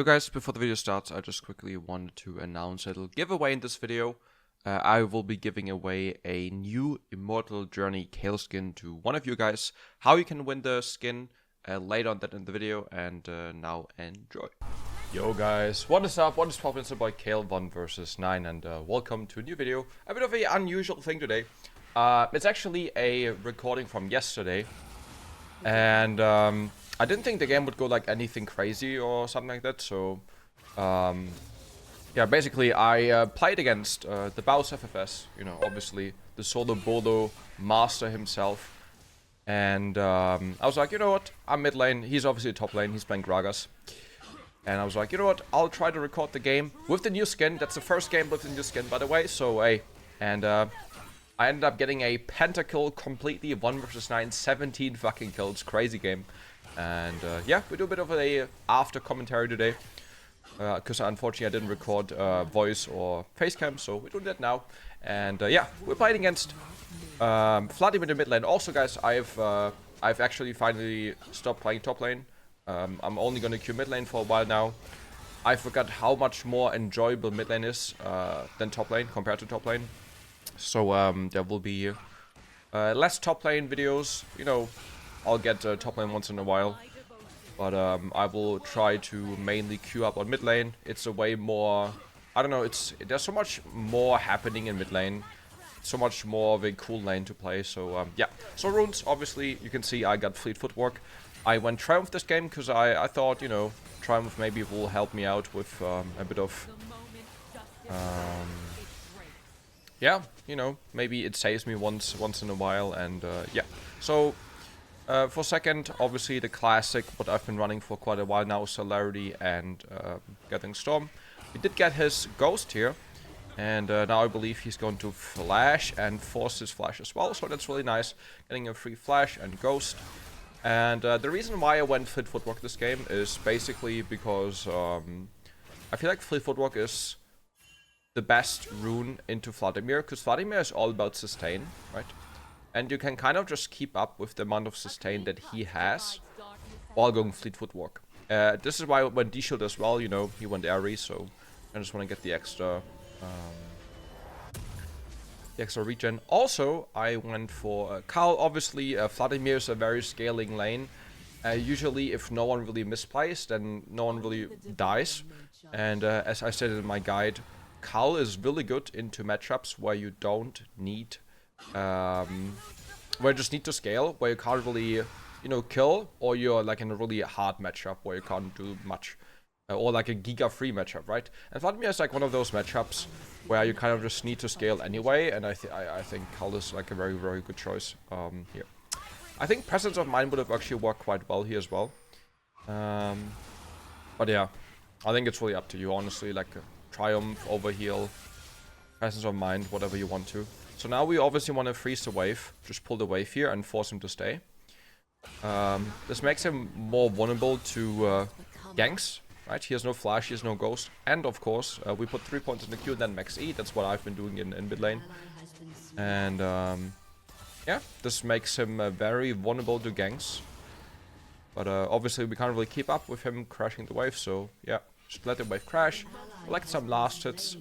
Yo guys, before the video starts, I just quickly wanted to announce a little giveaway in this video. I will be giving away a new Immortal Journey Kayle skin to one of you guys. How you can win the skin, later on that in the video, and now enjoy. Yo guys, what is up? What is poppin'? It's your boy Kayle 1 versus 9, and welcome to a new video. A bit of an unusual thing today. It's actually a recording from yesterday, and I didn't think the game would go like anything crazy or something like that, so yeah, basically I played against the Baus FFS, you know, obviously the solo bolo master himself, and I was like, you know what, I'm mid lane, he's obviously top lane, he's playing Gragas, and I was like, you know what, I'll try to record the game with the new skin. That's the first game with the new skin, by the way, so hey, and I ended up getting a Pentakill completely, 1 versus 9, 17 fucking kills, crazy game. And yeah, we do a bit of a after commentary today, because unfortunately I didn't record voice or facecam, so we're doing that now. And yeah, we're playing against Vladimir in the mid lane. Also, guys, I've actually finally stopped playing top lane. I'm only gonna queue mid lane for a while now. I forgot how much more enjoyable mid lane is than top lane compared to top lane. So there will be less top lane videos, you know. I'll get top lane once in a while, but I will try to mainly queue up on mid lane. It's a way more, I don't know, there's so much more happening in mid lane, so much more of a cool lane to play, so yeah. So runes, obviously, you can see I got fleet footwork. I went Triumph this game because I thought, you know, Triumph maybe will help me out with a bit of, yeah, you know, maybe it saves me once in a while, and yeah. So for second, obviously the classic, what I've been running for quite a while now, Celerity and Gathering Storm. We did get his Ghost here, and now I believe he's going to Flash and force his Flash as well, so that's really nice, getting a free Flash and Ghost. And the reason why I went Fleet Footwork this game is basically because I feel like Fleet Footwork is the best rune into Vladimir, because Vladimir is all about sustain, right? And you can kind of just keep up with the amount of sustain that he has while going Fleet Footwork. This is why I went D-Shield as well, you know, he went Aerie, so I just want to get the extra regen. Also, I went for Kayle. Obviously, Vladimir is a very scaling lane. Usually, if no one really misplays, then no one really dies. And as I said in my guide, Kayle is really good into matchups where you don't need where you just need to scale, where you can't really, you know, kill, or you're like in a really hard matchup where you can't do much, or like a giga free matchup, right? And Vladimir is like one of those matchups where you kind of just need to scale anyway, and I think Kayle is like a very, very good choice here. I think Presence of Mind would have actually worked quite well here as well, but yeah, I think it's really up to you, honestly. Like Triumph, Overheal, Presence of Mind, whatever you want to. So now we obviously want to freeze the wave, just pull the wave here and force him to stay. This makes him more vulnerable to ganks, right? He has no flash, he has no ghost. And of course, we put 3 points in the queue and then max E. That's what I've been doing in mid lane. And yeah, this makes him very vulnerable to ganks. But obviously we can't really keep up with him crashing the wave, so yeah, just let the wave crash. Collect some last hits.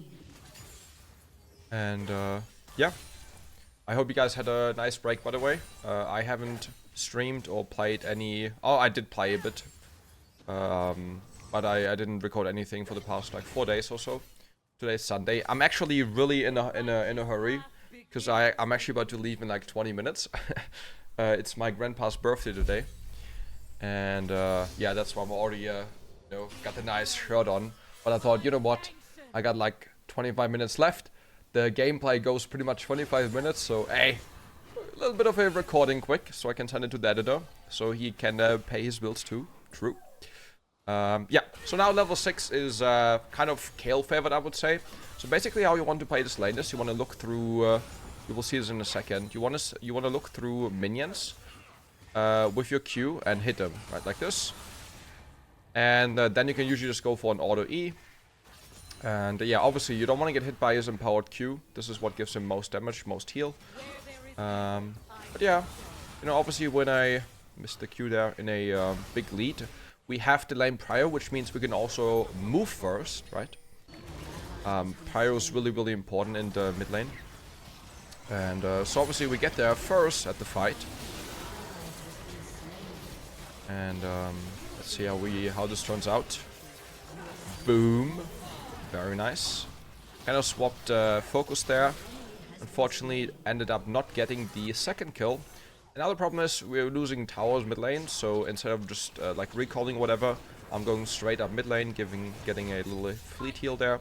And yeah. I hope you guys had a nice break, by the way. I haven't streamed or played any... Oh, I did play a bit. But I didn't record anything for the past like 4 days or so. Today's Sunday. I'm actually really in a hurry, because I'm actually about to leave in like 20 minutes. It's my grandpa's birthday today. And yeah, that's why I'm already you know, got the nice shirt on. But I thought, you know what? I got like 25 minutes left. The gameplay goes pretty much 25 minutes, so hey, a little bit of a recording quick, so I can send it to the editor, so he can pay his bills too. True. Yeah, so now level 6 is kind of Kayle favored, I would say. So basically how you want to play this lane is you want to look through, you will see this in a second, you want to look through minions with your Q and hit them, right, like this. And then you can usually just go for an auto E. And yeah, obviously you don't want to get hit by his empowered Q. This is what gives him most damage, most heal. But yeah, you know, obviously when I missed the Q there in a big lead, we have the lane prior, which means we can also move first, right? Pyro is really, really important in the mid lane. And so obviously we get there first at the fight. And let's see how this turns out. Boom. Very nice. Kind of swapped focus there. Unfortunately, ended up not getting the second kill. Another problem is we're losing towers mid lane, so instead of just like recalling whatever, I'm going straight up mid lane, getting a little fleet heal there.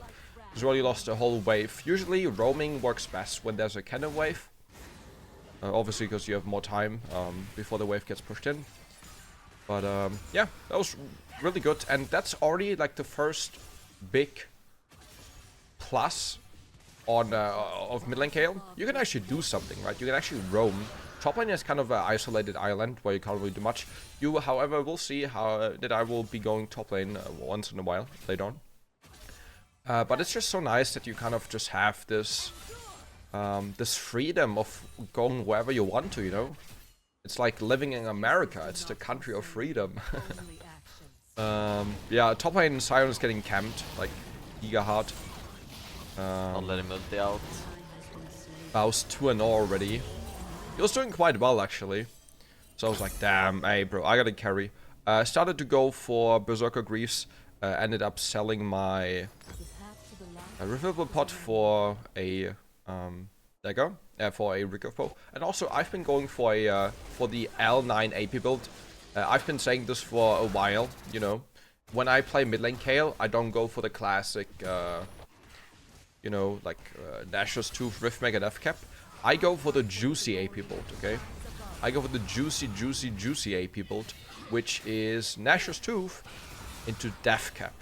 He's already lost a whole wave. Usually roaming works best when there's a cannon wave. Obviously because you have more time before the wave gets pushed in. But yeah, that was really good. And that's already like the first big plus on of mid lane Kayle. You can actually do something, right? You can actually roam. Top lane is kind of an isolated island where you can't really do much. You, however, will see how that I will be going top lane once in a while later on. But it's just so nice that you kind of just have this this freedom of going wherever you want to, you know? It's like living in America. It's the country of freedom. Yeah, top lane Siren is getting camped, like giga hard. Not letting multi out. Baus 2-0 already. He was doing quite well actually. So I was like, damn, hey bro, I gotta carry. Started to go for Berserker Greaves. Ended up selling my revival pot for a dagger, for a recurve bow. And also I've been going for a for the L9 AP build. I've been saying this for a while, you know. When I play mid lane Kayle, I don't go for the classic you know, like Nashor's Tooth, Rift Mega Death Cap. I go for the juicy AP build, okay? I go for the juicy AP build, which is Nashor's Tooth into Death Cap.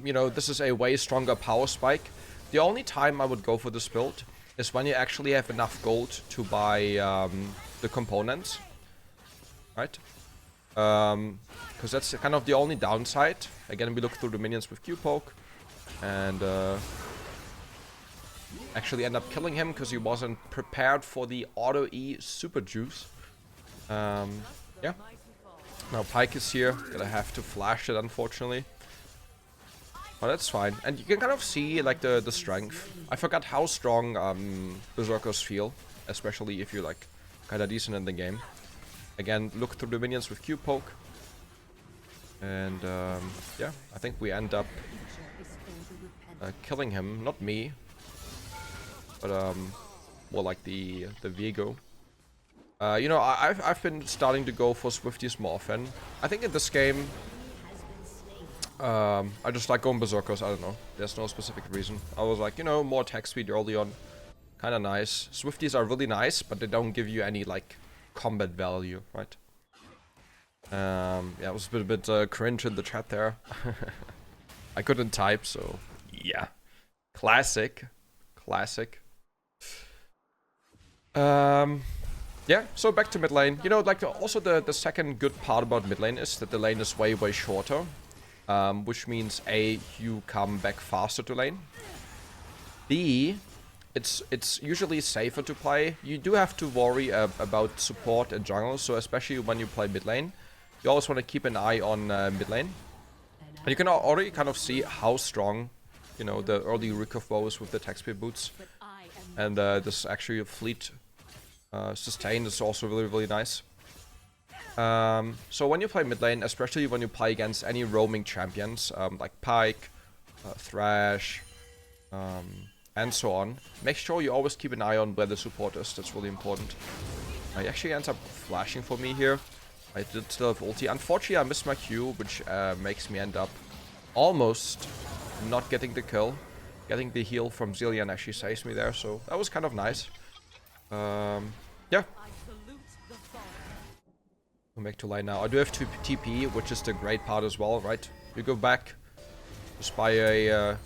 You know, this is a way stronger power spike. The only time I would go for this build is when you actually have enough gold to buy the components, right? Because that's kind of the only downside. Again, we look through the minions with Q-Poke. And actually end up killing him because he wasn't prepared for the auto E super juice. Yeah. Now Pyke is here. Gonna have to flash it, unfortunately. But that's fine. And you can kind of see like the strength. I forgot how strong Berserkers feel, especially if you're like kinda decent in the game. Again, look through the minions with Q-Poke. And yeah, I think we end up killing him, not me, but more like the Viego. You know, I've been starting to go for Swifties more often. I think in this game, I just like going Berserkers. I don't know. There's no specific reason. I was like, you know, more attack speed early on, kind of nice. Swifties are really nice, but they don't give you any like combat value, right? Yeah, it was a bit cringe in the chat there. I couldn't type, so. Yeah, classic. Yeah, so back to mid lane. You know, like also the second good part about mid lane is that the lane is way shorter, which means A, you come back faster to lane. B, it's usually safer to play. You do have to worry about support and jungle, so especially when you play mid lane, you always want to keep an eye on mid lane. And you can already kind of see how strong, you know, the early recurve bows with the attack speed boots. And this actually fleet sustain is also really nice. So when you play mid lane, especially when you play against any roaming champions, like Pyke, Thresh, and so on, make sure you always keep an eye on where the support is. That's really important. He actually ends up flashing for me here. I did still have ulti. Unfortunately, I missed my Q, which makes me end up almost not getting the kill. Getting the heal from Zilean actually saves me there, so that was kind of nice. Yeah. We'll make to lane now. I do have TP, which is the great part as well, right? You go back, just buy a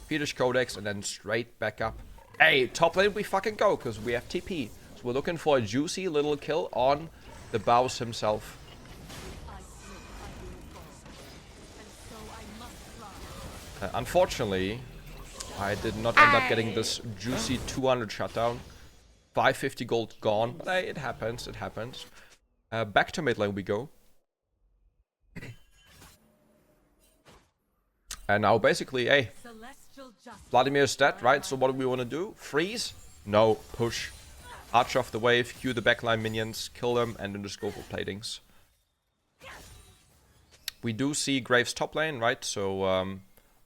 Fetish Codex, and then straight back up. Hey, top lane we fucking go, because we have TP. So we're looking for a juicy little kill on the Baus himself. Unfortunately, I did not end up getting this juicy 200 shutdown. 550 gold gone. But hey, it happens, it happens. Back to mid lane we go. And now basically, hey, Vladimir's dead, right? So what do we want to do? Freeze? No, push. Arch off the wave, Q the backline minions, kill them, and then just go for platings. We do see Graves top lane, right? So,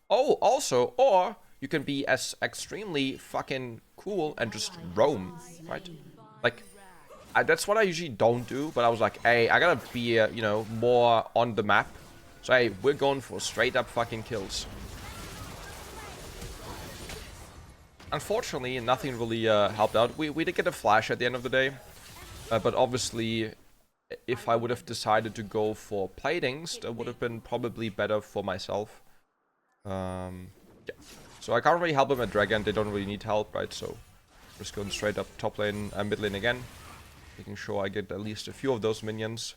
oh, also, or you can be as extremely fucking cool and just roam, right? Like, that's what I usually don't do, but I was like, hey, I gotta be, you know, more on the map. So, hey, we're going for straight up fucking kills. Unfortunately, nothing really helped out. We did get a flash at the end of the day. But obviously, if I would have decided to go for platings, that would have been probably better for myself. Yeah. So I can't really help them at Dragon. They don't really need help, right? So just going straight up top lane and mid lane again. Making sure I get at least a few of those minions.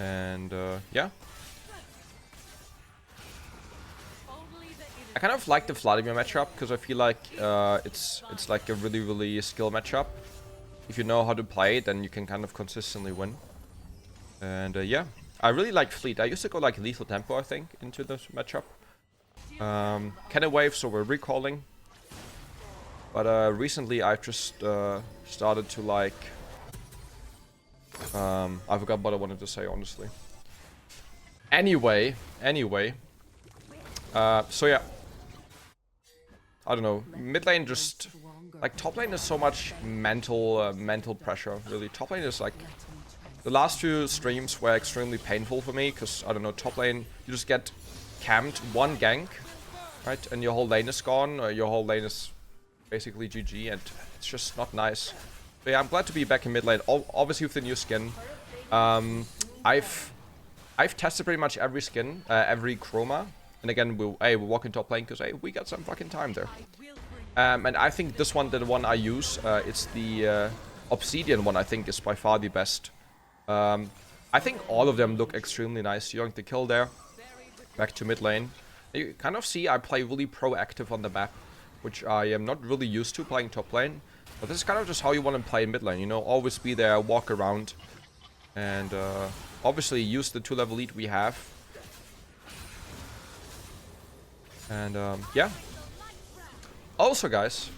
And yeah. I kind of like the Vladimir matchup because I feel like it's like a really skill matchup. If you know how to play it, then you can kind of consistently win. And yeah, I really like Fleet. I used to go like lethal tempo, I think, into this matchup. Cannon wave, so we're recalling. But recently I've just started to like... I forgot what I wanted to say, honestly. Anyway. So yeah. I don't know. Mid lane just... Like, top lane is so much mental pressure, really. Top lane is like... The last few streams were extremely painful for me, because, I don't know, top lane, you just get camped, one gank, right? And your whole lane is gone, or your whole lane is basically GG, and it's just not nice. But yeah, I'm glad to be back in mid lane, obviously with the new skin. I've tested pretty much every skin, every chroma. And again, we'll walk in top lane, because, hey, we got some fucking time there. And I think this one, the one I use, it's the Obsidian one, I think, is by far the best. I think all of them look extremely nice. Young the kill there. Back to mid lane. You kind of see I play really proactive on the map, which I am not really used to playing top lane. But this is kind of just how you want to play mid lane, you know? Always be there, walk around. And obviously use the 2-level lead we have. And yeah. Also, guys,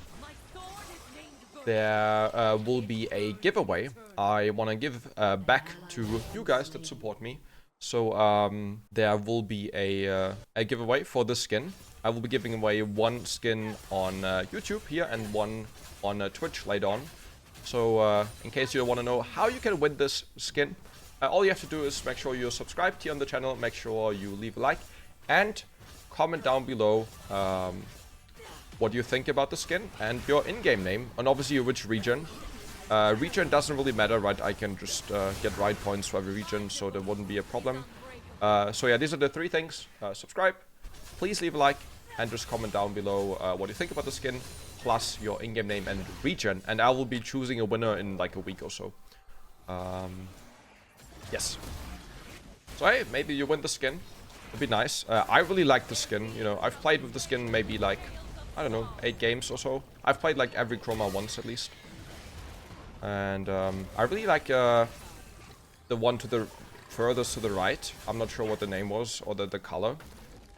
there will be a giveaway. I want to give back to you guys that support me. So there will be a giveaway for this skin. I will be giving away one skin on YouTube here and one on Twitch later on. So in case you want to know how you can win this skin, all you have to do is make sure you're subscribed here on the channel. Make sure you leave a like and comment down below what you think about the skin and your in-game name, and obviously which region. Region doesn't really matter, right? I can just get right points for every region, so there wouldn't be a problem. So yeah, these are the 3 things. Subscribe, please leave a like, and just comment down below what you think about the skin, plus your in-game name and region, and I will be choosing a winner in like a week or so. Yes. So hey, maybe you win the skin. It'd be nice. I really like the skin, you know. I've played with the skin maybe like, I don't know, 8 games or so. I've played like every chroma once at least. And I really like the one to the furthest to the right. I'm not sure what the name was or the color.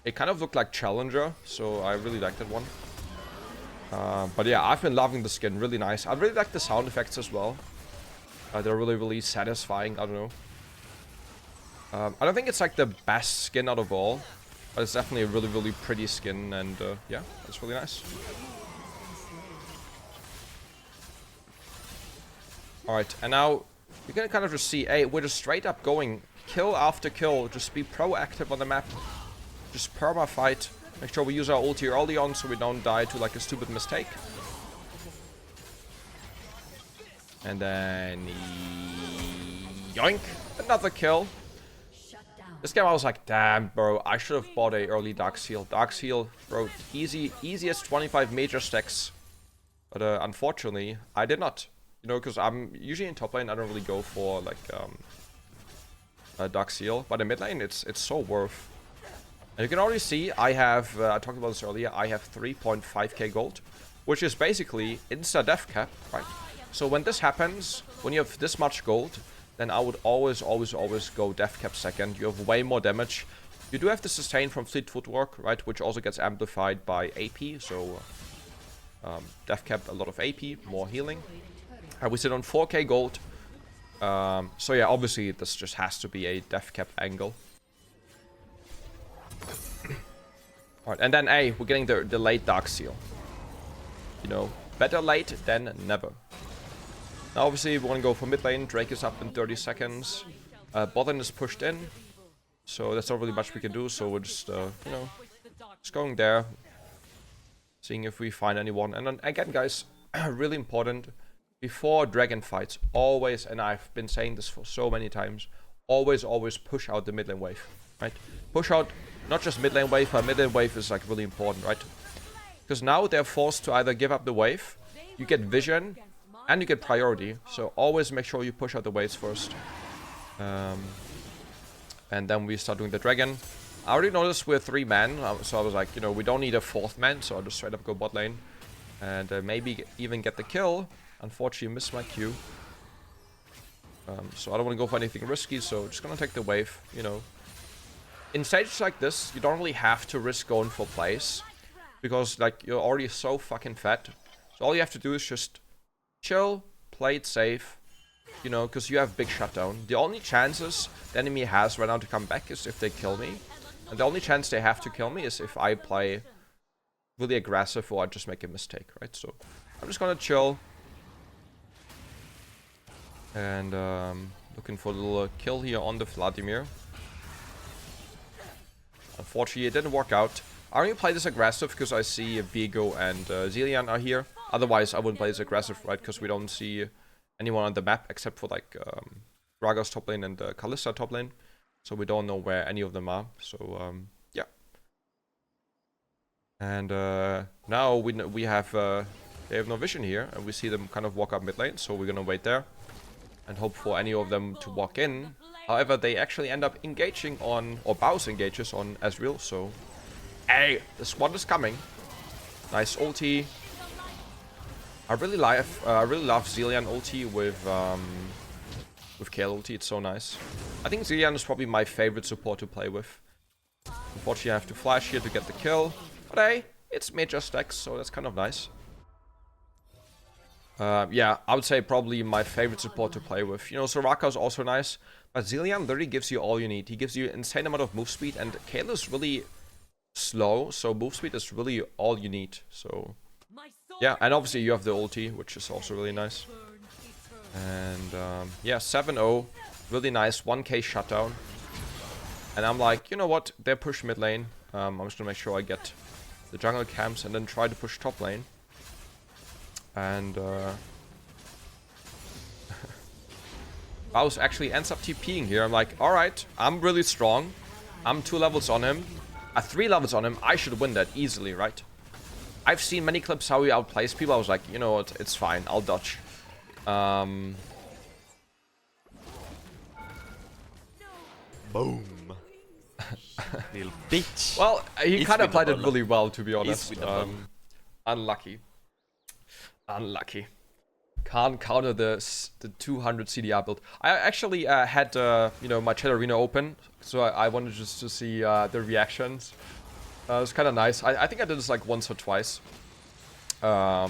It kind of looked like Challenger, so I really like that one. But yeah, I've been loving the skin, really nice. I really like the sound effects as well. They're really satisfying, I don't know. I don't think it's like the best skin out of all, but it's definitely a really pretty skin, and yeah, it's really nice. Alright, and now you can kind of just see, hey, we're just straight up going kill after kill, just be proactive on the map, just perma fight, make sure we use our ulti early on so we don't die to like a stupid mistake. And then yoink, another kill. This game I was like, damn, bro, I should have bought a early Dark Seal. Dark Seal, bro, easiest 25 major stacks. But unfortunately, I did not. You know, because I'm usually in top lane, I don't really go for like Dark Seal. But in mid lane, it's so worth. And you can already see, I have, I talked about this earlier, I have 3.5k gold, which is basically insta death cap, right? So when this happens, when you have this much gold, then I would always go death cap second. You have way more damage. You do have the sustain from Fleet Footwork, right? Which also gets amplified by AP, so Death Cap, a lot of AP, more healing. We sit on 4k gold. So yeah, obviously this just has to be a Death Cap angle. Alright, and then we're getting the late Dark Seal. You know, better late than never. Now obviously we want to go for mid lane. Drake is up in 30 seconds. Bot lane is pushed in. So that's not really much we can do, so we're just, you know, just going there. Seeing if we find anyone. And then again, guys, really important, before dragon fights, always, and I've been saying this for so many times, always push out the mid lane wave, right? Push out not just mid lane wave, but mid lane wave is like really important, right? Because now they're forced to either give up the wave, you get vision, and you get priority. So always make sure you push out the waves first. And then we start doing the dragon. I already noticed we're 3 men, so I was like, you know, we don't need a 4th man, so I'll just straight up go bot lane. And maybe even get the kill. Unfortunately, missed my Q. So I don't want to go for anything risky, so just gonna take the wave, you know. In stages like this, you don't really have to risk going for plays, because, like, you're already so fucking fat. So all you have to do is just chill, play it safe, you know, because you have big shutdown. The only chances the enemy has right now to come back is if they kill me. And the only chance they have to kill me is if I play really aggressive or I just make a mistake, right? So I'm just gonna chill. And looking for a little kill here on the Vladimir. Unfortunately, it didn't work out. I only play this aggressive because I see Vigo and Zilean are here. Otherwise, I wouldn't play this aggressive, right? Because we don't see anyone on the map except for like Gragas top lane and Kalista top lane. So we don't know where any of them are. So yeah. And now we have they have no vision here, and we see them kind of walk up mid lane. So we're gonna wait there and hope for any of them to walk in. However, they actually end up engaging on, or Baus engages on Ezreal. So hey, the squad is coming. Nice ulti. I really love Zilean ulti with Kayle ulti. It's so nice. I think Zilean is probably my favorite support to play with. Unfortunately, I have to flash here to get the kill. But hey, it's major stacks, so that's kind of nice. Yeah, I would say probably my favorite support to play with. You know, Soraka is also nice, but Zilean literally gives you all you need. He gives you an insane amount of move speed, and Kayle is really slow, so move speed is really all you need. So yeah, and obviously you have the ulti, which is also really nice. And yeah, 7-0, really nice, 1k shutdown. And I'm like, you know what, they push mid lane. I'm just gonna make sure I get the jungle camps and then try to push top lane. And Baus actually ends up TPing here. I'm like, alright, I'm really strong. I'm 2 levels on him. 3 levels on him. I should win that easily, right? I've seen many clips how he outplays people. I was like, you know what, it's fine. I'll dodge. Boom. Little bitch. Well, he kind of played it really well, to be honest. Unlucky. Unlucky. Can't counter the 200 CDR build. I actually had you know, my chat arena open, so I wanted just to see the reactions. It was kind of nice. I think I did this like once or twice. Yeah.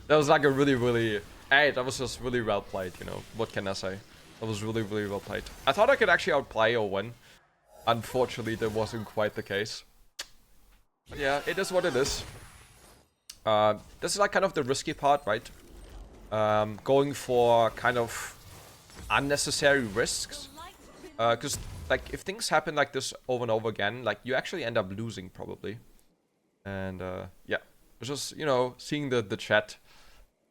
That was like a really hey, that was just really well played. You know, what can I say? That was really well played. I thought I could actually outplay or win. Unfortunately, that wasn't quite the case. But yeah, it is what it is. This is like kind of the risky part, right? Going for kind of unnecessary risks. Because like if things happen like this over and over again, like you actually end up losing probably. And yeah, it's just, you know, seeing the chat,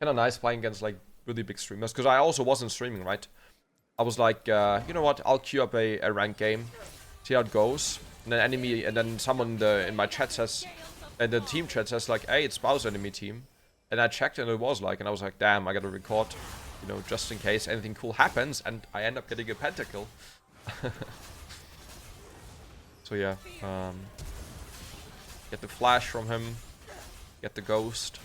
kind of nice playing against like really big streamers. Because I also wasn't streaming, right? I was like, you know what? I'll queue up a ranked game, see how it goes, and then someone in my chat says. And the team chat says like, hey, it's Baus enemy team. And I checked and it was like, and I was like, damn, I gotta record, you know, just in case anything cool happens. And I end up getting a pentakill. So yeah, get the flash from him, get the ghost.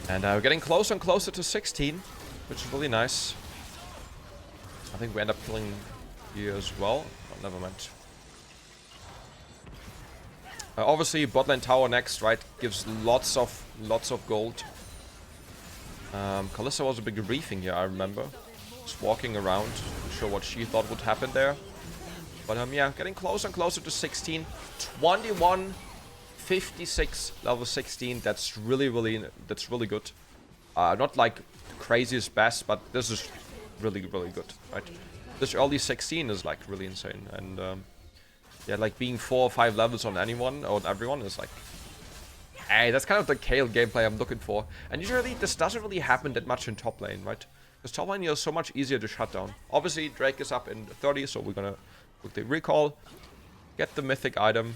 And we're getting closer and closer to 16, which is really nice. I think we end up killing here as well. Oh, never mind. Obviously, bot lane tower next, right? Gives lots of gold. Kalista was a big briefing here, I remember. Just walking around, not sure what she thought would happen there. But yeah, getting closer and closer to 16. 21, 56, level 16. That's really good. Not like the craziest best, but this is really good, right? This early 16 is like really insane, and yeah, like being 4 or 5 levels on anyone or everyone is like, hey, that's kind of the Kayle gameplay I'm looking for. And usually this doesn't really happen that much in top lane, right? Because top lane is so much easier to shut down. Obviously, Drake is up in 30, so we're gonna quickly recall, get the mythic item,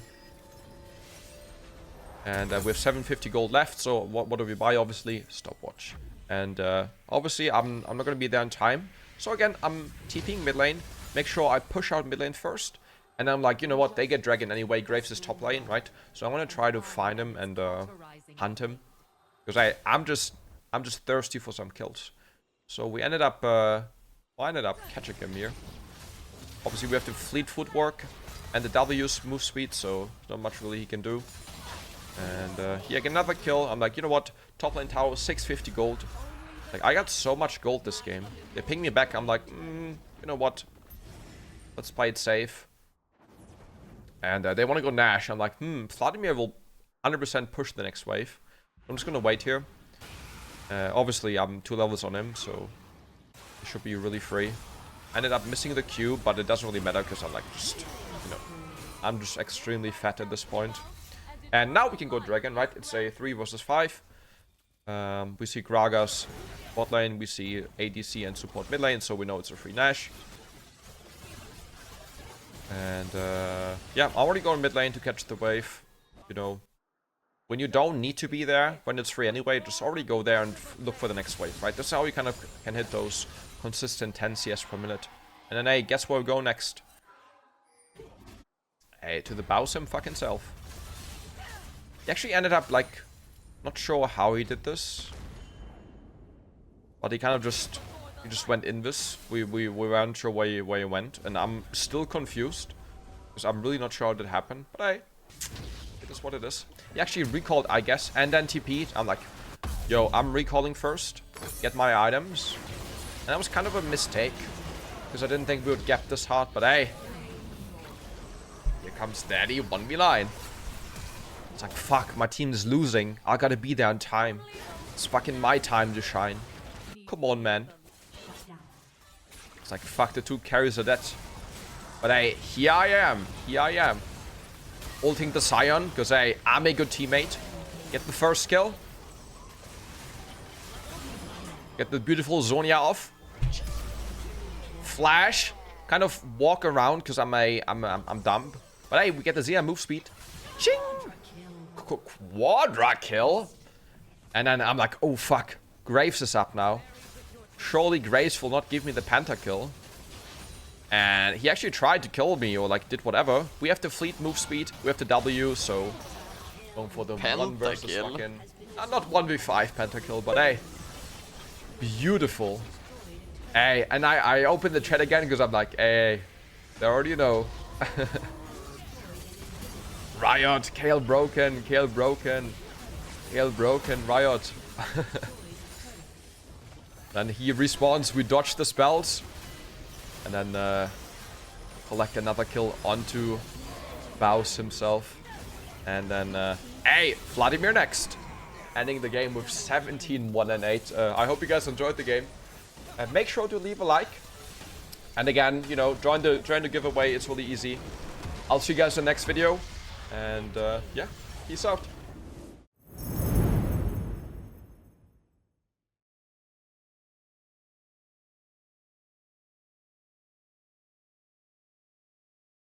and we have 750 gold left. So what do we buy? Obviously, stopwatch. And obviously, I'm not gonna be there in time. So again, I'm TPing mid lane. Make sure I push out mid lane first. And I'm like, you know what? They get dragon anyway. Graves is top lane, right? So I'm gonna try to find him and hunt him, because I'm just thirsty for some kills. So we ended up catching him here. Obviously, we have the fleet footwork and the W's move speed, so not much really he can do. And yeah, get another kill. I'm like, you know what? Top lane tower, 650 gold. Like, I got so much gold this game. They ping me back. I'm like, you know what? Let's play it safe. And they want to go Nash. I'm like, Vladimir will 100% push the next wave. I'm just going to wait here. Obviously, I'm 2 levels on him, so he should be really free. I ended up missing the Q, but it doesn't really matter because I'm like just, you know, I'm just extremely fat at this point. And now we can go Dragon, right? It's a 3 versus 5. We see Gragas bot lane, we see ADC and support mid lane, so we know it's a free Nash. And yeah, I'm already going mid lane to catch the wave. You know, when you don't need to be there, when it's free anyway, just already go there and look for the next wave, right? That's how you kind of can hit those consistent 10 CS per minute. And then, hey, guess where we go next? Hey, to the Bowsim fucking self. He actually ended up, like, not sure how he did this. But he kind of just... He just went invis. We weren't sure where he went. And I'm still confused. Because I'm really not sure how that happened. But hey, it is what it is. He actually recalled, I guess, and then TP'd. I'm like, yo, I'm recalling first. Get my items. And that was kind of a mistake. Because I didn't think we would gap this hard. But hey. Here comes Daddy 1v9. It's like, fuck, my team is losing. I gotta be there on time. It's fucking my time to shine. Come on, man. It's like, fuck, the 2 carries are dead. But hey, here I am. Here I am. Ulting the Scion, because hey, I'm a good teammate. Get the first kill. Get the beautiful Zonia off. Flash. Kind of walk around, because I'm dumb. But hey, we get the Xia move speed. Ching! Quadra kill. And then I'm like, oh fuck. Graves is up now. Surely Graves will not give me the Pentakill. And he actually tried to kill me or like did whatever. We have the fleet move speed. We have the W, so going for the Pentakill. 1 versus fucking... not 1v5 Pentakill, but hey. Beautiful. Hey, and I opened the chat again because I'm like, hey, they already know. Riot, Kayle broken, Kayle broken, Kayle broken, Riot. Then he respawns, we dodge the spells. And then collect another kill onto Baus himself. And then, hey, Vladimir next. Ending the game with 17-1-8. I hope you guys enjoyed the game. Make sure to leave a like. And again, you know, join the giveaway. It's really easy. I'll see you guys in the next video. And yeah, peace out.